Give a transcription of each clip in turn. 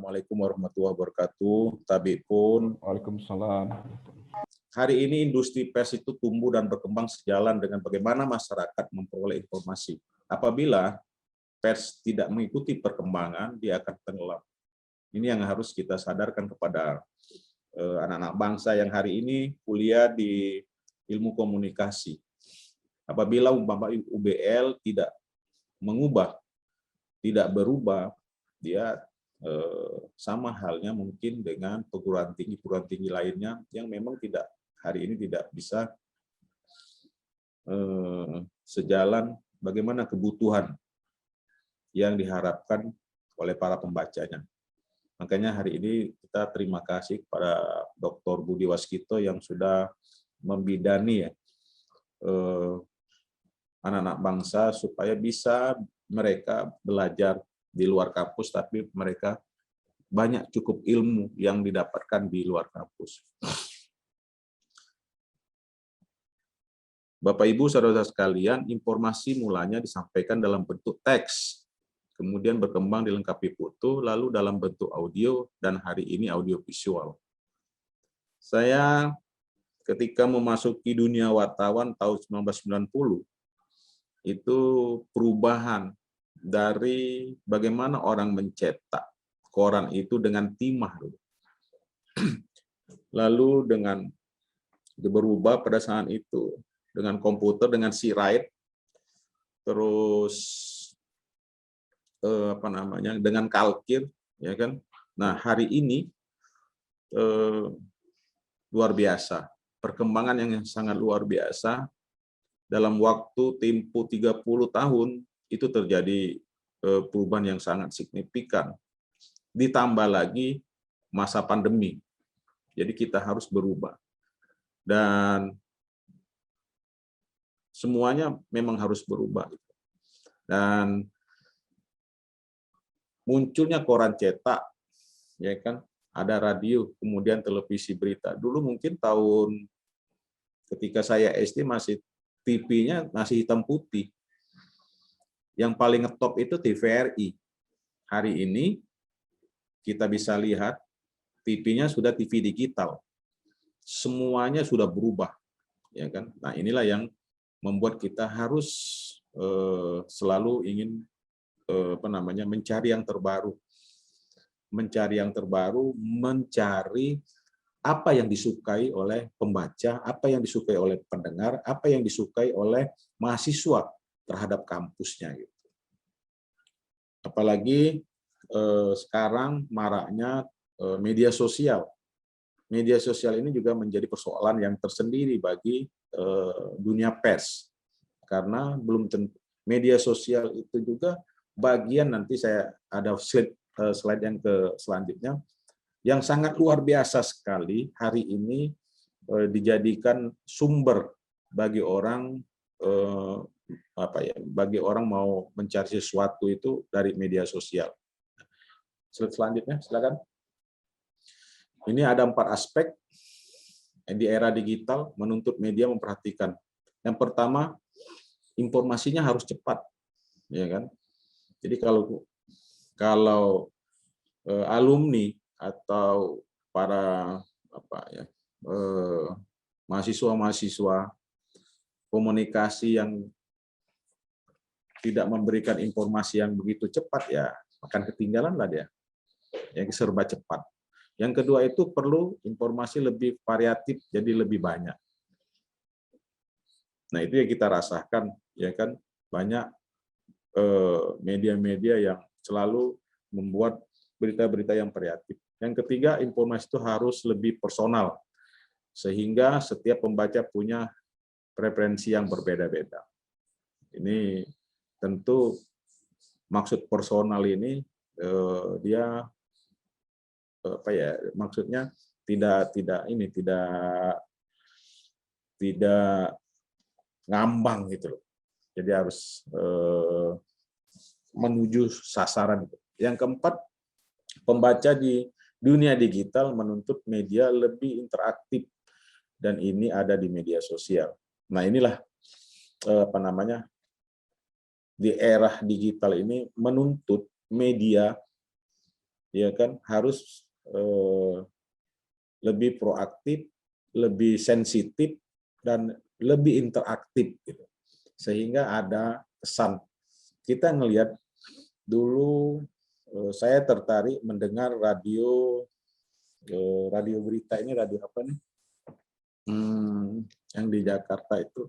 Assalamualaikum warahmatullahi wabarakatuh. Tabi pun, Waalaikumsalam. hari ini industri pers itu tumbuh dan berkembang sejalan dengan bagaimana masyarakat memperoleh informasi. Apabila pers tidak mengikuti perkembangan, dia akan tenggelam. Ini yang harus kita sadarkan kepada anak-anak bangsa yang hari ini kuliah di ilmu komunikasi. Apabila umpama UBL tidak mengubah, tidak berubah, dia sama halnya mungkin dengan perguruan tinggi lainnya yang memang tidak hari ini tidak bisa sejalan bagaimana kebutuhan yang diharapkan oleh para pembacanya. Makanya hari ini kita terima kasih kepada Dr. Budi Waskito yang sudah membidani anak-anak bangsa supaya bisa mereka belajar di luar kampus, tapi mereka banyak cukup ilmu yang didapatkan di luar kampus. Bapak Ibu saudara sekalian, informasi mulanya disampaikan dalam bentuk teks, kemudian berkembang dilengkapi foto, lalu dalam bentuk audio, dan hari ini audio visual. Saya ketika memasuki dunia wartawan tahun 1990, itu perubahan dari bagaimana orang mencetak koran itu dengan timah. Lalu dengan berubah pada saat itu dengan komputer, dengan C-Write, terus dengan kalkir, ya kan. Nah, hari ini luar biasa, perkembangan yang sangat luar biasa. Dalam waktu tempo 30 tahun itu terjadi perubahan yang sangat signifikan. Ditambah lagi masa pandemi. Jadi kita harus berubah. Dan semuanya memang harus berubah. Dan munculnya koran cetak, ya kan, ada radio, kemudian televisi berita. Dulu mungkin tahun ketika saya SD masih TV-nya masih hitam putih. Yang paling ngetop itu TVRI. Hari ini kita bisa lihat TV-nya sudah TV digital. Semuanya sudah berubah, ya kan? Nah, inilah yang membuat kita harus selalu ingin mencari yang terbaru. Mencari yang terbaru, mencari apa yang disukai oleh pembaca, apa yang disukai oleh pendengar, apa yang disukai oleh mahasiswa terhadap kampusnya. Apalagi sekarang maraknya media sosial. Media sosial ini juga menjadi persoalan yang tersendiri bagi dunia pers. Karena belum tentu media sosial itu juga bagian, nanti saya ada slide yang selanjutnya, yang sangat luar biasa sekali hari ini dijadikan sumber bagi orang bagi orang mau mencari sesuatu itu dari media sosial. Slide selanjutnya, silakan. Ini ada 4 aspek di era digital menuntut media memperhatikan. Yang pertama, informasinya harus cepat, ya kan? Jadi kalau alumni atau para mahasiswa komunikasi yang tidak memberikan informasi yang begitu cepat, ya akan ketinggalan lah dia, yang serba cepat. Yang kedua itu perlu informasi lebih variatif, jadi lebih banyak. Nah, itu yang kita rasakan, ya kan, banyak media-media yang selalu membuat berita-berita yang variatif. Yang ketiga, informasi itu harus lebih personal, sehingga setiap pembaca punya preferensi yang berbeda-beda. Ini tentu maksud personal ini dia maksudnya tidak ngambang gitu loh. Jadi harus menuju sasaran. Yang keempat, pembaca di dunia digital menuntut media lebih interaktif, dan ini ada di media sosial. Nah, inilah di era digital ini menuntut media ya kan, harus lebih proaktif, lebih sensitif, dan lebih interaktif gitu. Sehingga ada kesan. Kita ngelihat dulu saya tertarik mendengar radio berita, ini radio apa nih? Yang di Jakarta itu,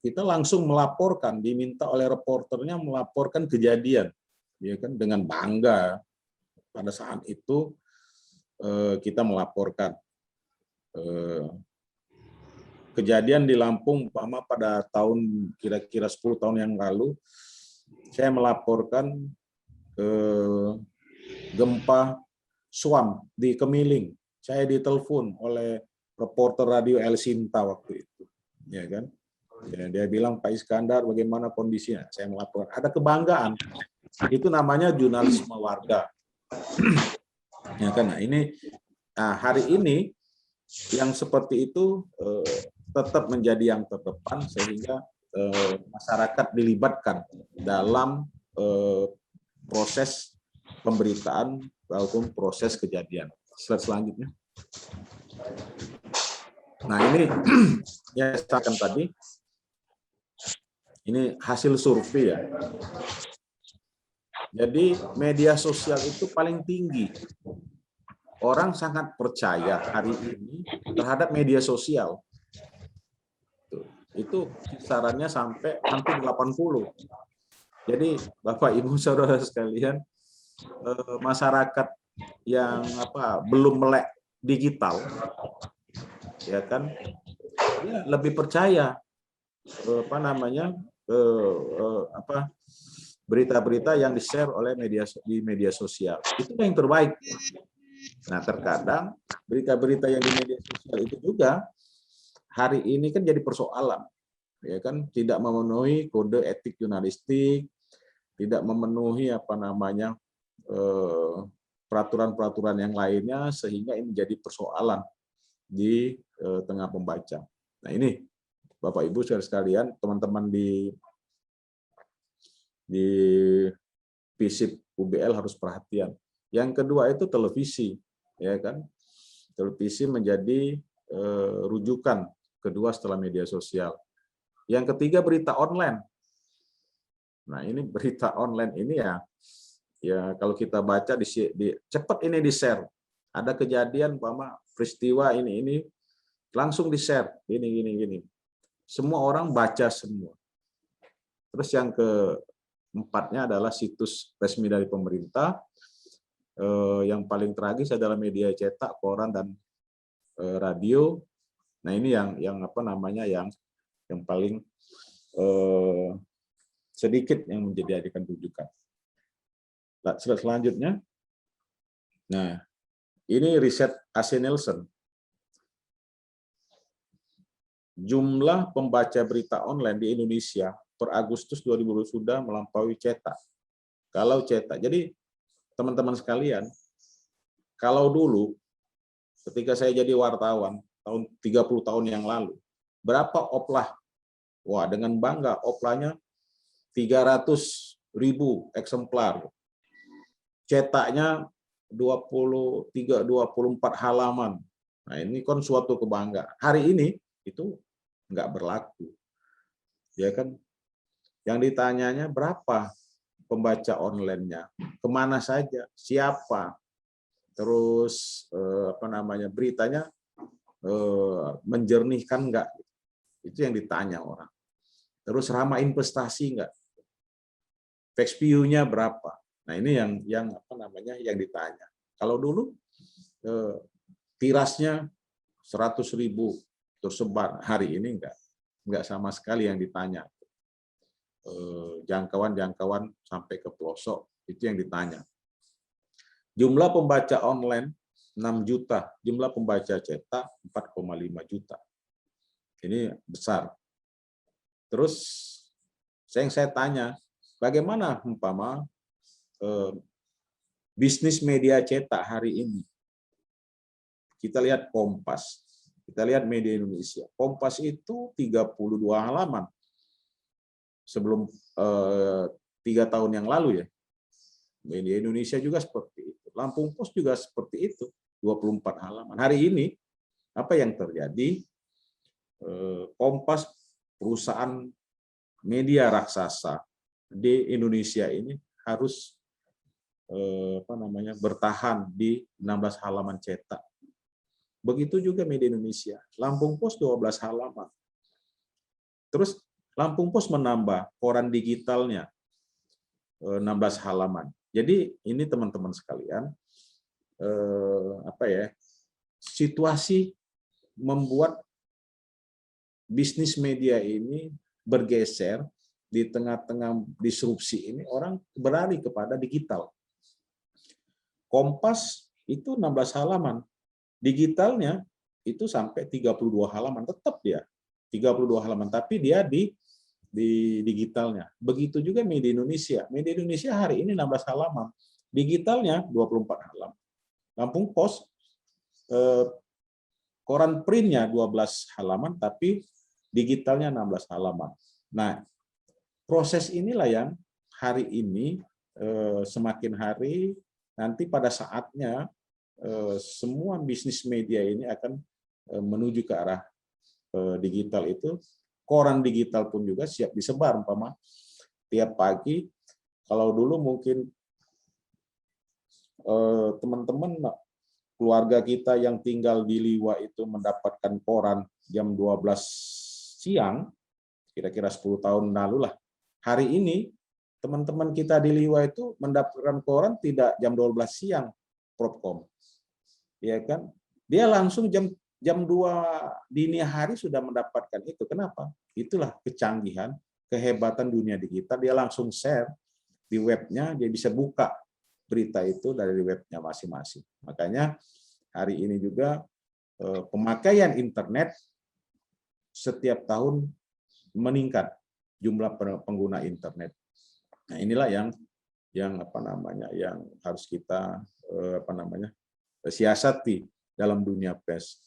kita langsung melaporkan, diminta oleh reporternya melaporkan kejadian, ya kan, dengan bangga. Pada saat itu kita melaporkan kejadian di Lampung, umpama pada tahun kira-kira 10 tahun yang lalu, saya melaporkan gempa Suam di Kemiling. Saya ditelepon oleh reporter radio El Sinta waktu itu, ya kan. Ya, dia bilang, Pak Iskandar, bagaimana kondisinya? Saya melaporkan. Ada kebanggaan. Itu namanya jurnalisme warga. Ya kan. Nah, hari ini yang seperti itu tetap menjadi yang terdepan, sehingga masyarakat dilibatkan dalam proses pemberitaan maupun proses kejadian. Selanjutnya. Nah, ini yang saya katakan tadi, ini hasil survei ya. Jadi media sosial itu paling tinggi. Orang sangat percaya hari ini terhadap media sosial. Itu kisarannya sampai hampir 80. Jadi Bapak Ibu Saudara sekalian, masyarakat yang belum melek digital, ya kan, ya lebih percaya berita-berita yang di-share oleh media sosial. Itu yang terbaik. Nah, terkadang berita-berita yang di media sosial itu juga hari ini kan jadi persoalan, ya kan, tidak memenuhi kode etik jurnalistik, tidak memenuhi peraturan-peraturan yang lainnya, sehingga ini menjadi persoalan di tengah pembaca. Nah, ini Bapak Ibu saudara sekalian, teman-teman di FISIP UBL harus perhatian. Yang kedua itu televisi, ya kan? Televisi menjadi rujukan kedua setelah media sosial. Yang ketiga berita online. Nah, ini berita online ini ya kalau kita baca cepat ini di-share. Ada kejadian peristiwa ini langsung di-share, gini. Semua orang baca semua. Terus yang keempatnya adalah situs resmi dari pemerintah. Yang paling tragis adalah media cetak, koran, dan radio. Nah, ini yang paling sedikit yang menjadikan rujukan. Selanjutnya. Nah, ini riset AC Nielsen. Jumlah pembaca berita online di Indonesia per Agustus 2020 sudah melampaui cetak. Kalau cetak. Jadi teman-teman sekalian, kalau dulu ketika saya jadi wartawan tahun 30 tahun yang lalu, berapa oplah? Wah, dengan bangga oplahnya 300.000 eksemplar. Cetaknya 24 halaman. Nah, ini kan suatu kebanggaan. Hari ini itu nggak berlaku, ya kan? Yang ditanyanya berapa pembaca online-nya, kemana saja, siapa, terus beritanya menjernihkan nggak? Itu yang ditanya orang. Terus ramah investasi nggak? Page view-nya berapa? Nah, ini yang ditanya. Kalau dulu tirasnya 100.000 tersebar, hari ini enggak sama sekali yang ditanya. Jangkauan sampai ke pelosok, itu yang ditanya. Jumlah pembaca online 6 juta, jumlah pembaca cetak 4,5 juta. Ini besar. Terus saya tanya, bagaimana bisnis media cetak hari ini? Kita lihat Kompas. Kita lihat Media Indonesia. Kompas itu 32 halaman. Sebelum 3 tahun yang lalu ya. Media Indonesia juga seperti itu. Lampung Pos juga seperti itu, 24 halaman. Hari ini apa yang terjadi? Kompas, perusahaan media raksasa di Indonesia ini harus bertahan di 16 halaman cetak. Begitu juga media Indonesia. Lampung Pos 12 halaman. Terus Lampung Pos menambah koran digitalnya 16 halaman. Jadi ini teman-teman sekalian, situasi membuat bisnis media ini bergeser di tengah-tengah disrupsi ini, orang beralih kepada digital. Kompas itu 16 halaman, digitalnya itu sampai 32 halaman, tetap dia 32 halaman, tapi dia di digitalnya. Begitu juga media Indonesia. Media Indonesia hari ini 16 halaman, digitalnya 24 halaman. Lampung Pos koran printnya 12 halaman, tapi digitalnya 16 halaman. Nah, proses inilah yang hari ini semakin hari nanti pada saatnya semua bisnis media ini akan menuju ke arah digital itu. Koran digital pun juga siap disebar, umpama tiap pagi. Kalau dulu mungkin teman-teman keluarga kita yang tinggal di Liwa itu mendapatkan koran jam 12 siang, kira-kira 10 tahun lalu lah. Hari ini teman-teman kita di Liwa itu mendapatkan koran tidak jam 12 siang, Propcom. Ya kan? Dia langsung jam 2 dini hari sudah mendapatkan itu. Kenapa? Itulah kecanggihan, kehebatan dunia digital. Dia langsung share di webnya, dia bisa buka berita itu dari webnya masing-masing. Makanya hari ini juga pemakaian internet setiap tahun meningkat, jumlah pengguna internet. Nah, inilah yang harus kita siasati dalam dunia pers.